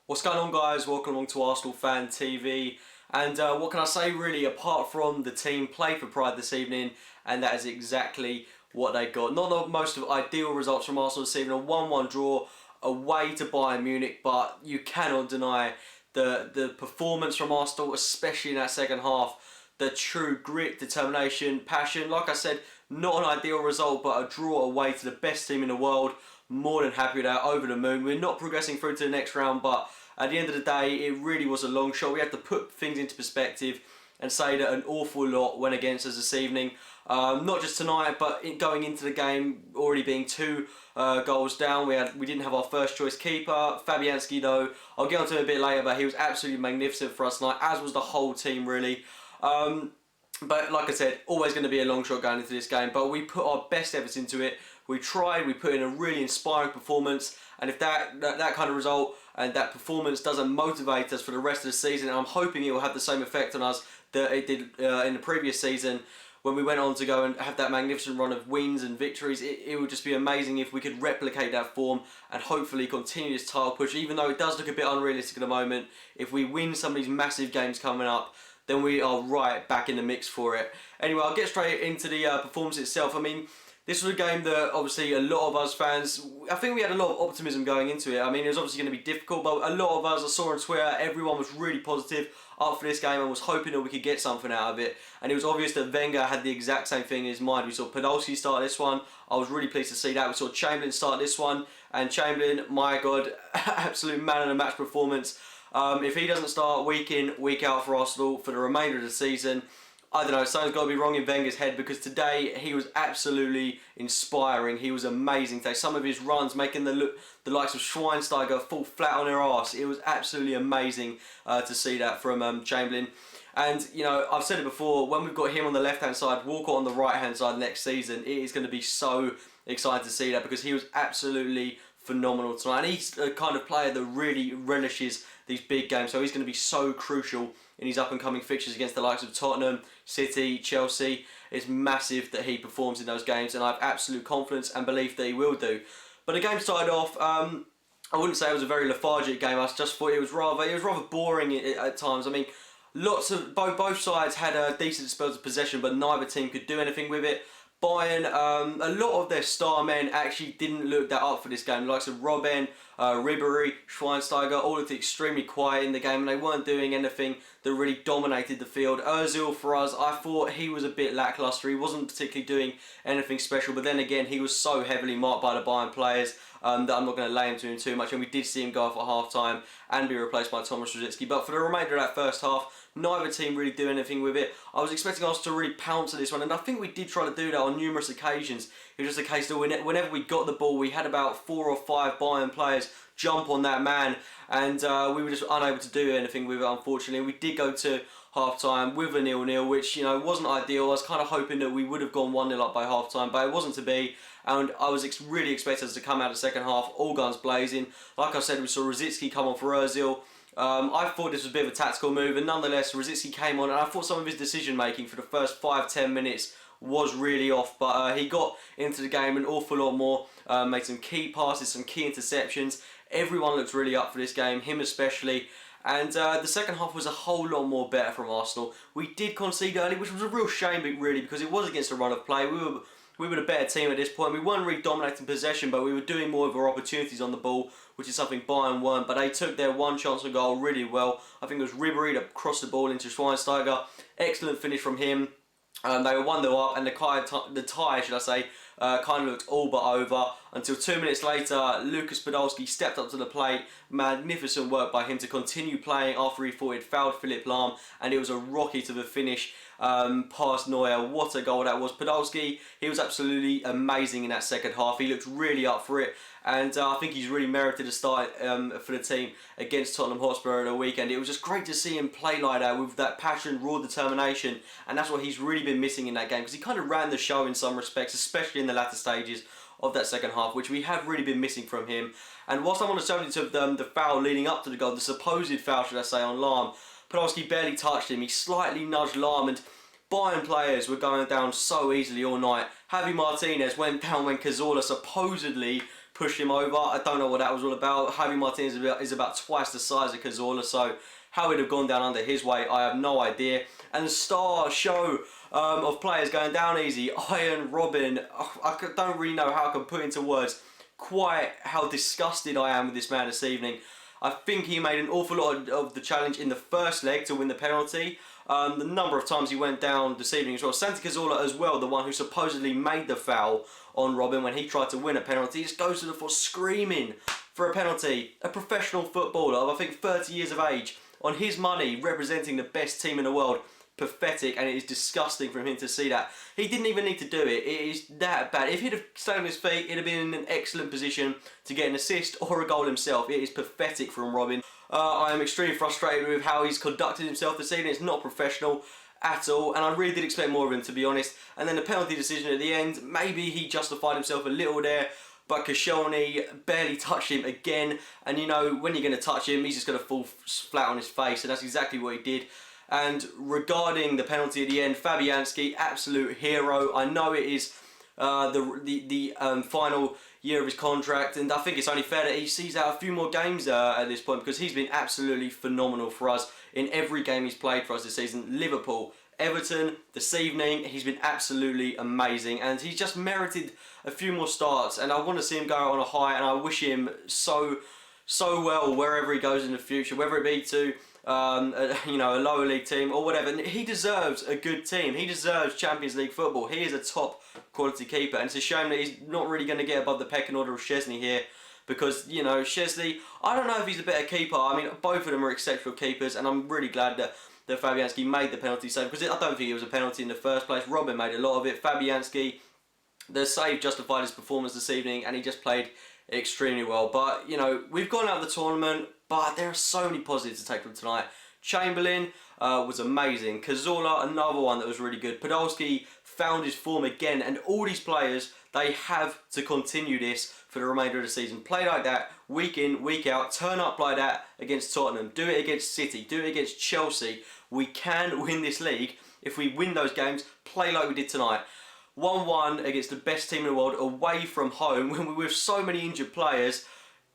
What's going on, guys? Welcome along to Arsenal Fan TV. And what can I say really, apart from the team play for pride this evening, and that is exactly what they got. Not the most of ideal results from Arsenal this evening, a 1-1 draw away to Bayern Munich, but you cannot deny the performance from Arsenal, especially in that second half. The true grit, determination, passion. Like I said, not an ideal result, but a draw away to the best team in the world. More than happy with that, over the moon. We're not progressing through to the next round, but at the end of the day, it really was a long shot. We had to put things into perspective and say that an awful lot went against us this evening. Not just tonight, but going into the game, already being 2 goals down. We didn't have our first choice keeper. Fabianski, though, I'll get onto him a bit later, but he was absolutely magnificent for us tonight, as was the whole team, really. But like I said, always going to be a long shot going into this game, but we put our best efforts into it. We tried, we put in a really inspiring performance, and if that kind of result and that performance doesn't motivate us for the rest of the season, and I'm hoping it will have the same effect on us that it did in the previous season when we went on to go and have that magnificent run of wins and victories. It would just be amazing if we could replicate that form and hopefully continue this title push, even though it does look a bit unrealistic at the moment. If we win some of these massive games coming up, then we are right back in the mix for it. Anyway, I'll get straight into the performance itself. I mean, this was a game that obviously a lot of us fans, I think we had a lot of optimism going into it. I mean, it was obviously going to be difficult, but a lot of us, I saw on Twitter, everyone was really positive up for this game and was hoping that we could get something out of it. And it was obvious that Wenger had the exact same thing in his mind. We saw Persie start this one. I was really pleased to see that. We saw Chamberlain start this one. And Chamberlain, my God, absolute man of the match performance. If he doesn't start week in, week out for Arsenal for the remainder of the season, I don't know, something's got to be wrong in Wenger's head, because today he was absolutely inspiring. He was amazing today. Some of his runs making the likes of Schweinsteiger fall flat on their arse. It was absolutely amazing to see that from Chamberlain. And, you know, I've said it before, when we've got him on the left-hand side, Walker on the right-hand side next season, it is going to be so exciting to see that, because he was absolutely phenomenal tonight. And he's the kind of player that really relishes these big games, so he's going to be so crucial in his up-and-coming fixtures against the likes of Tottenham, City, Chelsea. It's massive that he performs in those games, and I have absolute confidence and belief that he will do. But the game started off, I wouldn't say it was a very lethargic game. I just thought it was rather boring at times. I mean, both sides had decent spells of possession, but neither team could do anything with it. Bayern, a lot of their star men actually didn't look that up for this game. The likes of Robben, Ribery, Schweinsteiger, all looked extremely quiet in the game, and they weren't doing anything that really dominated the field. Ozil, for us, I thought he was a bit lacklustre. He wasn't particularly doing anything special, but then again, he was so heavily marked by the Bayern players that I'm not going to lay into him too much, and we did see him go off at half-time and be replaced by Thomas Rosicky. But for the remainder of that first half, neither team really do anything with it. I was expecting us to really pounce at this one, and I think we did try to do that on numerous occasions. It was just a case that whenever we got the ball, we had about 4 or 5 Bayern players jump on that man, and we were just unable to do anything with it, unfortunately. We did go to half-time with a 0-0, which, you know, wasn't ideal. I was kind of hoping that we would have gone 1-0 up by half-time, but it wasn't to be, and I was really expecting us to come out of the second half, all guns blazing. Like I said, we saw Rosicky come on for Ozil. I thought this was a bit of a tactical move, and nonetheless, Rosicky came on, and I thought some of his decision-making for the first 5-10 minutes was really off, but he got into the game an awful lot more, made some key passes, some key interceptions. Everyone looked really up for this game, him especially. And the second half was a whole lot more better from Arsenal. We did concede early, which was a real shame, really, because it was against a run of play. We were the better team at this point. We weren't really dominating possession, but we were doing more of our opportunities on the ball, which is something Bayern weren't. But they took their one chance of goal really well. I think it was Ribery that crossed the ball into Schweinsteiger. Excellent finish from him. They were 1-0 up, and the tie, should I say, kind of looked all but over, until 2 minutes later, Lukasz Fabianski stepped up to the plate. Magnificent work by him to continue playing after he thought he'd fouled Philipp Lahm, and it was a rocket of a finish past Neuer. What a goal that was. Podolski, he was absolutely amazing in that second half. He looked really up for it, and I think he's really merited a start for the team against Tottenham Hotspur at the weekend. It was just great to see him play like that, with that passion, raw determination, and that's what he's really been missing in that game, because he kind of ran the show in some respects, especially in the latter stages of that second half, which we have really been missing from him. And whilst I'm on the subject of the foul leading up to the goal, the supposed foul, should I say, on Lahm, Podolski barely touched him. He slightly nudged Lahm, and Bayern players were going down so easily all night. Javi Martinez went down when Cazorla supposedly pushed him over. I don't know what that was all about. Javi Martinez is about twice the size of Cazorla, so how he'd have gone down under his weight, I have no idea. And the star show of players going down easy, Iron Robin. I don't really know how I can put into words quite how disgusted I am with this man this evening. I think he made an awful lot of the challenge in the first leg to win the penalty. The number of times he went down this evening as well. Santi Cazorla as well, the one who supposedly made the foul on Robin when he tried to win a penalty, just goes to the floor screaming for a penalty. A professional footballer of I think 30 years of age, on his money, representing the best team in the world. Pathetic, and it is disgusting for him to see that. He didn't even need to do it. It is that bad. If he'd have stayed on his feet, he'd have been in an excellent position to get an assist or a goal himself. It is pathetic from Robin. I am extremely frustrated with how he's conducted himself this evening. It's not professional at all, and I really did expect more of him, to be honest. And then the penalty decision at the end, maybe he justified himself a little there, but Koscielny barely touched him again. And you know, when you're going to touch him, he's just going to fall flat on his face, and that's exactly what he did. And regarding the penalty at the end, Fabianski, absolute hero. I know it is the final year of his contract, and I think it's only fair that he sees out a few more games at this point, because he's been absolutely phenomenal for us in every game he's played for us this season. Liverpool, Everton, this evening, he's been absolutely amazing, and he's just merited a few more starts, and I want to see him go out on a high, and I wish him so well wherever he goes in the future, whether it be to you know, a lower league team or whatever. He deserves a good team. He deserves Champions League football. He is a top quality keeper, and it's a shame that he's not really going to get above the pecking order of Szczesny here, because, you know, Szczesny, I don't know if he's a better keeper. I mean, both of them are exceptional keepers, and I'm really glad that Fabianski made the penalty save, because I don't think it was a penalty in the first place. Robin made a lot of it. Fabianski, the save justified his performance this evening, and he just played extremely well. But, you know, we've gone out of the tournament, but there are so many positives to take from tonight. Chamberlain was amazing. Cazorla, another one that was really good. Podolski found his form again, and all these players, they have to continue this for the remainder of the season. Play like that, week in, week out. Turn up like that against Tottenham. Do it against City. Do it against Chelsea. We can win this league if we win those games. Play like we did tonight. 1-1 against the best team in the world away from home, when we're with so many injured players,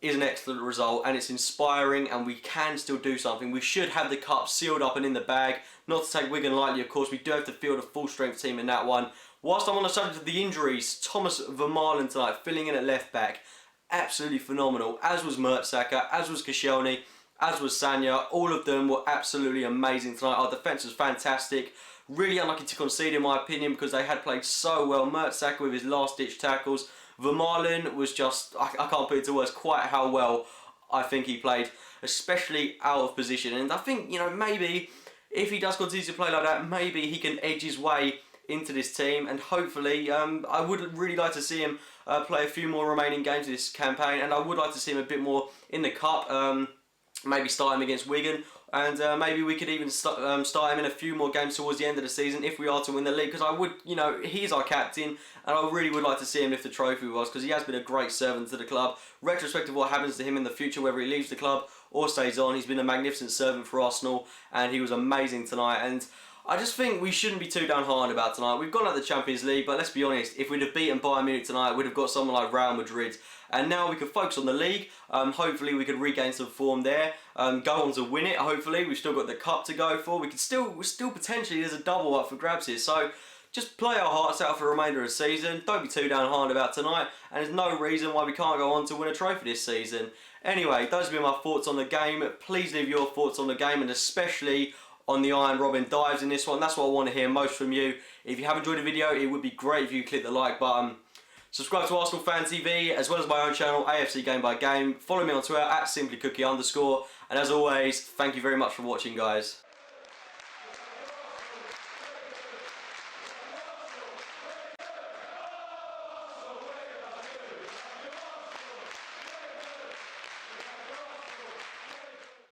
is an excellent result, and it's inspiring, and we can still do something. We should have the cup sealed up and in the bag. Not to take Wigan lightly, of course. We do have to field a full strength team in that one. Whilst I'm on the subject of the injuries, Thomas Vermaelen tonight filling in at left back, absolutely phenomenal, as was Mertesacker, as was Koscielny, as was Sanya. All of them were absolutely amazing tonight. Our defence was fantastic. Really unlucky to concede, in my opinion, because they had played so well. Mertesacker with his last-ditch tackles. Vermaelen was just, I can't put into words quite how well I think he played, especially out of position. And I think, you know, maybe if he does continue to play like that, maybe he can edge his way into this team, and hopefully I would really like to see him play a few more remaining games of this campaign, and I would like to see him a bit more in the cup. Maybe start him against Wigan, and maybe we could even start him in a few more games towards the end of the season if we are to win the league, because I would, you know, he's our captain, and I really would like to see him lift the trophy with us, because he has been a great servant to the club. Retrospective of what happens to him in the future, whether he leaves the club or stays on, he's been a magnificent servant for Arsenal, and he was amazing tonight. And I just think we shouldn't be too downhearted about tonight. We've gone out the Champions League, but let's be honest, if we'd have beaten Bayern Munich tonight, we'd have got someone like Real Madrid. And now we can focus on the league. Hopefully we could regain some form there. Go on to win it, hopefully. We've still got the cup to go for. We could still potentially, there's a double up for grabs here. So just play our hearts out for the remainder of the season. Don't be too downhearted about tonight. And there's no reason why we can't go on to win a trophy this season. Anyway, those have been my thoughts on the game. Please leave your thoughts on the game, and especially on the Iron Robin dives in this one. That's what I want to hear most from you. If you have enjoyed the video, it would be great if you click the like button. Subscribe to Arsenal Fan TV, as well as my own channel, AFC Game by Game. Follow me on Twitter, @simplycookie_. And as always, thank you very much for watching, guys.